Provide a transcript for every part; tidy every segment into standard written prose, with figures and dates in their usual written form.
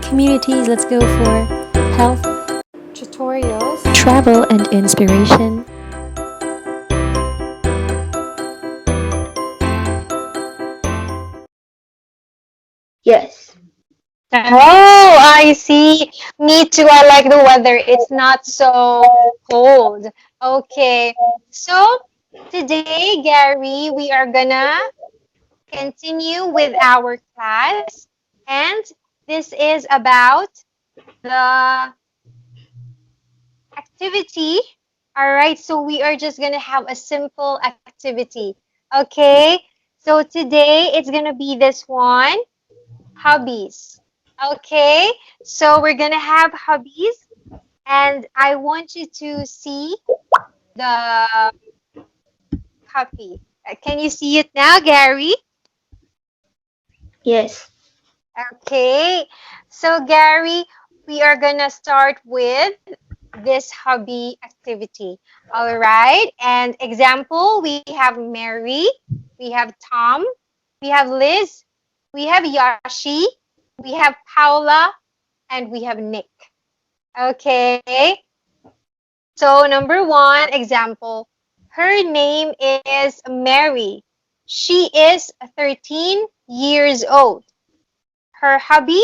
communities, let's go for health, tutorials, travel, and inspiration. Yes. Oh, I see. Me too. I like the weather. It's not so cold. Okay. So today, Gary, we are gonna continue with our class. And this is about the activity. All right. So we are just gonna have a simple activity. Okay. So today it's gonna be this one. Hobbies. Okay, so we're gonna have hobbies, and I want you to see the copy. Can you see it now, Gary? Yes. Okay, so Gary, we are gonna start with this hobby activity. All right, and example, we have Mary, we have Tom, we have Liz, we have Yashi, we have Paula, and we have Nick. Okay. So number one example, her name is Mary. She is 13 years old. Her hobby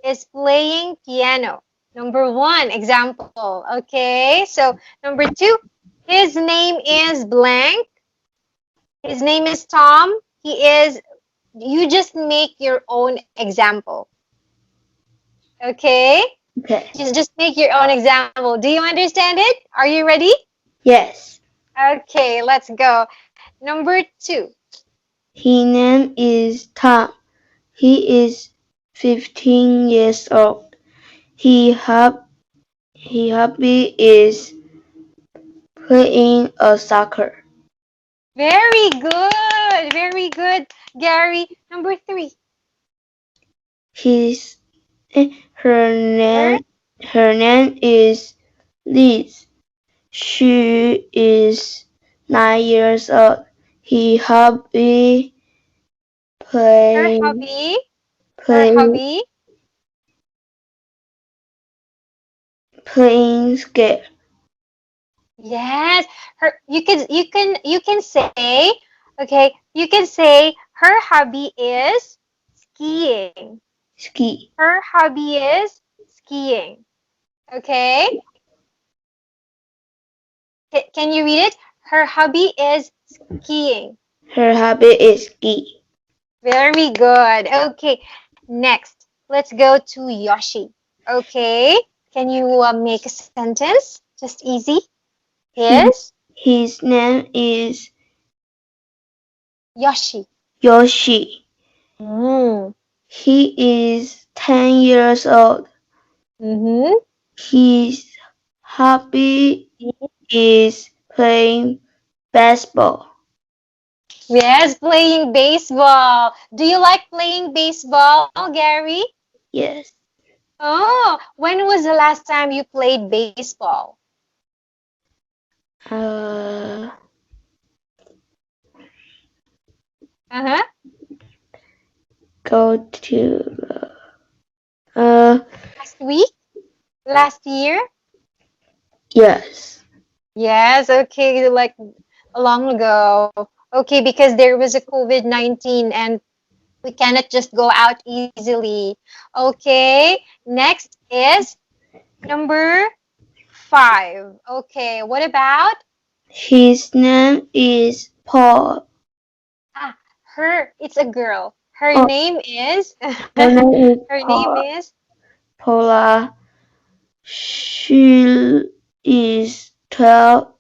is playing piano. Number one example. Okay. So number two, his name is blank. His name is Tom. You just make your own example. Okay. Okay. Just make your own example. Do you understand it? Are you ready? Yes. Okay, let's go. Number two. His name is Tom. He is 15 years old. His hobby is playing a soccer. Very good. Very good, Gary. Number three. His her name is Liz. She is 9 years old. His hobby Her playing hobby. Her playing hobby. playing skate. Yes. You can say, okay, you can say her hobby is skiing. Ski. Her hobby is skiing. Okay? Can you read it? Her hobby is skiing. Her hobby is ski. Very good. Okay, next, let's go to Yoshi. Okay, can you make a sentence? Just easy. His name is Yoshi. Yoshi. Mm. He is 10 years old. Mm-hmm. His hobby is playing baseball. Yes, playing baseball. Do you like playing baseball, Gary? Yes. Oh, when was the last time you played baseball? Uh, Uh-huh. go to Last week? Last year? yes. Yes, okay, like long ago. Okay, because there was a COVID-19 and we cannot just go out easily. Okay, next is number 5. Okay, what about His name is Paul. it's a girl. Her Oh, name is her name is her name is Paula. She is 12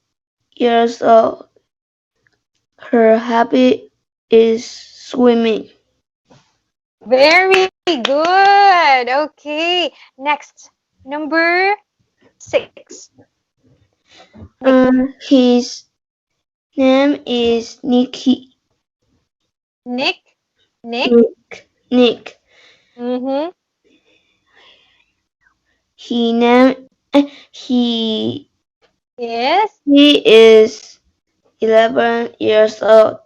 years old. Her hobby is swimming. very good. Okay, next number 6. His name is Nicky. Nick. Nick. Mm-hmm. He name he Yes. he is 11 years old.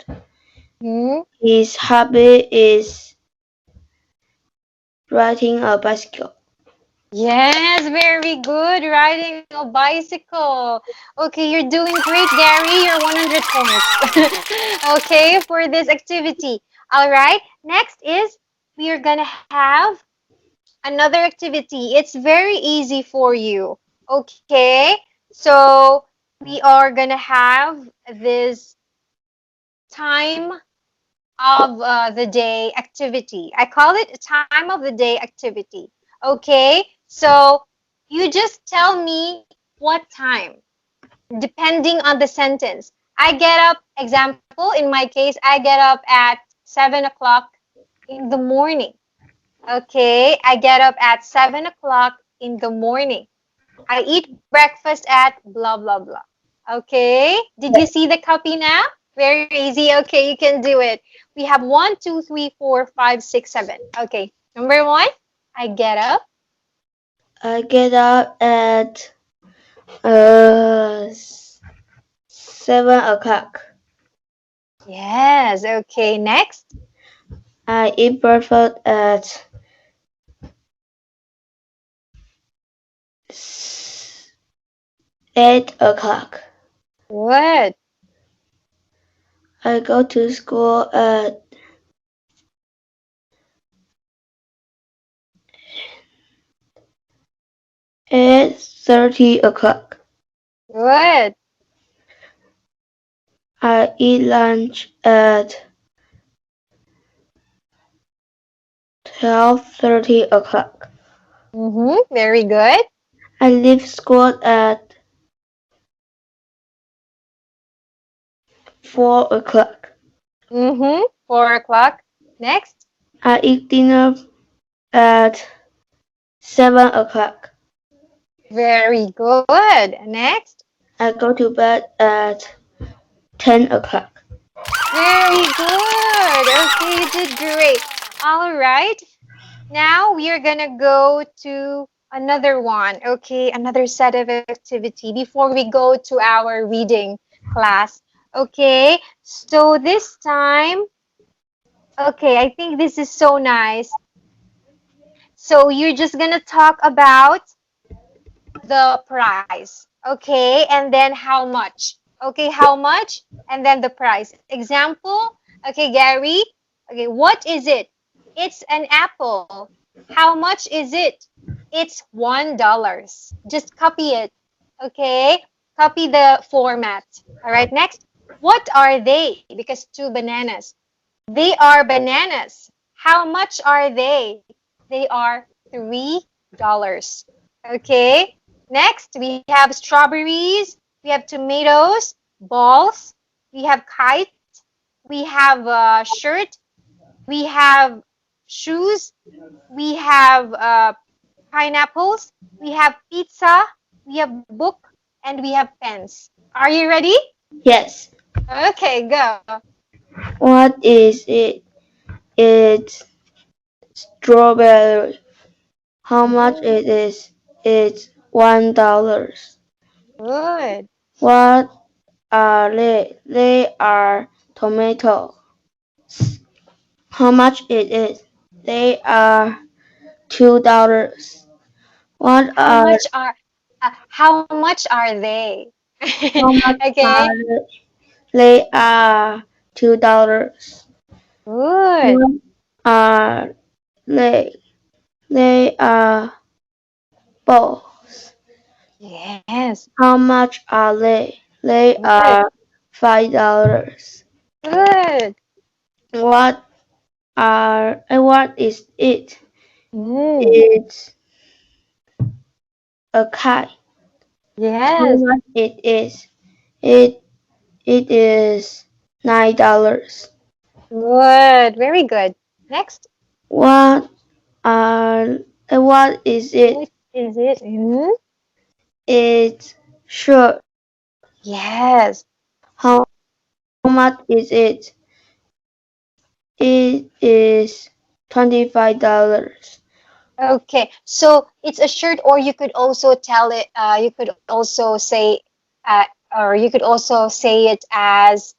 Mm-hmm. His hobby is riding a bicycle. Yes, very good. Riding a bicycle. Okay, you're doing great, Gary. You're 100 points. Okay, for this activity. All right. Next is we are gonna have another activity. It's very easy for you. Okay. So we are gonna have this time of the day activity. I call it time of the day activity. Okay, so you just tell me what time, depending on the sentence. I get up, example, in my case, I get up at 7 o'clock in the morning. Okay, I get up at 7 o'clock in the morning. I eat breakfast at blah, blah, blah. Okay, did you see the copy now? Very easy. Okay, you can do it. We have one, two, three, four, five, six, seven. Okay, number one, I get up. I get up at 7 o'clock. Yes, okay, next. I eat breakfast at 8 o'clock. Good. I go to school at 8:30 o'clock. Good. I eat lunch at 12:30 o'clock. Very good. I leave school at 4 o'clock. 4 o'clock. Next. I eat dinner at 7 o'clock. Very good. Next. I go to bed at 10 o'clock. Very good. Okay, you did great. All right. Now we are gonna go to another one. Okay, another set of activity before we go to our reading class. Okay, so this time, okay, I think this is so nice. So you're just gonna talk about the price. Okay, and then how much. Okay, how much and then the price. Example, okay, Gary. Okay, what is it? It's an apple. How much is it? It's $1. Just copy it. Okay, copy the format. All right, next. What are they? Because two bananas. They are bananas. How much are they? They are $3. Okay. Next, we have strawberries. We have tomatoes, balls. We have kite. We have a shirt. We have shoes. We have pineapples. We have pizza. We have book, and we have pens. Are you ready? Yes. Okay, go. What is it? It's strawberry. How much it is? It's $1. Good. What are they? They are tomatoes. How much it is? They are $2. What How are much are how much are they? how much Okay. are they? They are $2. Good. What are they? They are balls. Yes. How much are they? They Good. are $5. Good. What what is it? Mm. It's a kite. How Yes. much it is? It it is $9. Good. Very good. Next. What what is it? What is it? It's sure. Yes. How much is it? It is $25. Okay. So it's a shirt, or you could also tell it. You could also say, or you could also say it as,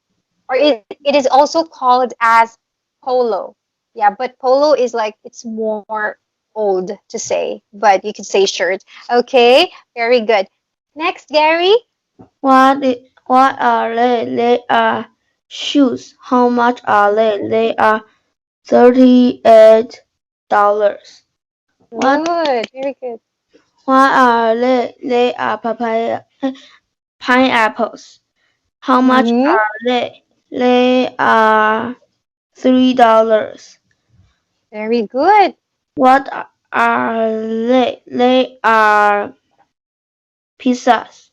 or it is also called as polo. Yeah, but polo is like it's more old to say, but you could say shirt. Okay, very good. Next, Gary. What are they? They are shoes. How much are they? They are $38. What Good, very good. what are they? They are pineapples. How much Mm-hmm. are they? They are $3. Very good. What are they? They are pizzas.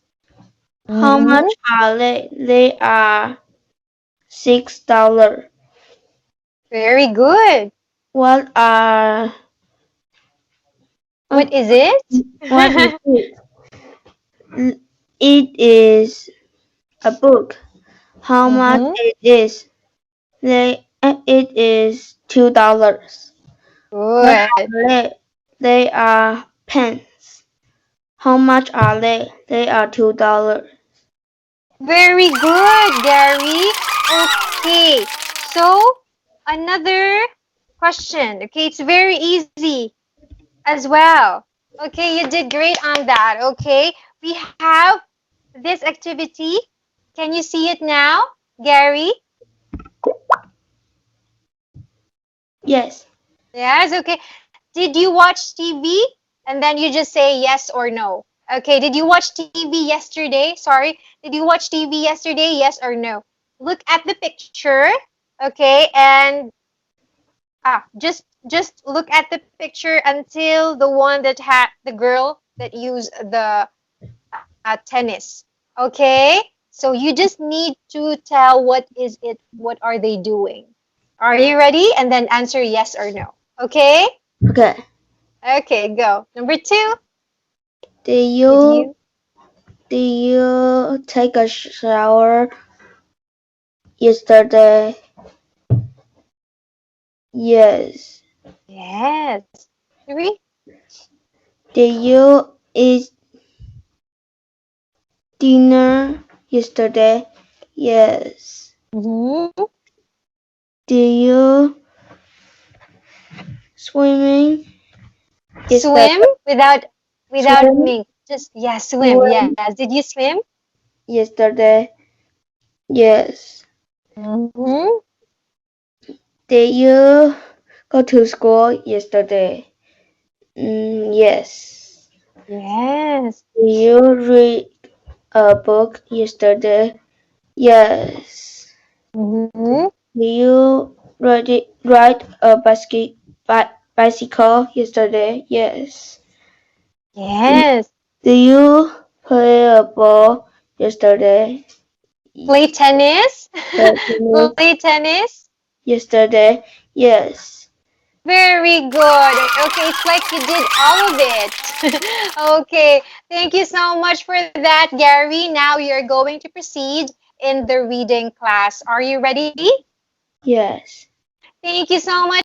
How Mm-hmm. much are they? They are $6. Very good. What are What um, is it? what is it? It is a book. How much Mm-hmm. it is? It is $2. What Good. are they? They are pens. How much are they? They are $2. Very good, Gary. Okay, so another question. Okay, it's very easy as well. Okay, you did great on that. Okay, we have this activity. Can you see it now, Gary? Yes. Yes, okay. Did you watch TV? And then you just say yes or no. Okay, did you watch TV yesterday? Sorry, did you watch TV yesterday? Yes or no? Look at the picture, okay, and just look at the picture until the one that had the girl that used the tennis. Okay? So you just need to tell what is it, what are they doing. Are you ready? And then answer yes or no. Okay? Okay. Okay, go. Number two, Did did you you? did you take a shower yesterday? Yes. Yes. Three? Did you eat dinner yesterday? Yes. Mm-hmm. Did you swimming Swim yesterday? without Swim, me. Just yeah, swim. swim Yes. Did you swim? yesterday? Yes. Mm-hmm. Did you go to school yesterday? Yes. Yes. Did you read a book yesterday? Yes. Mm-hmm. Did you ride a bicycle yesterday? Yes. Yes. Did you play a ball yesterday? Play tennis? Play tennis Play tennis? yesterday? Yes. Very good. Okay, it's like you did all of it. Okay, thank you so much for that, Gary. Now you're going to proceed in the reading class. Are you ready? Yes. Thank you so much.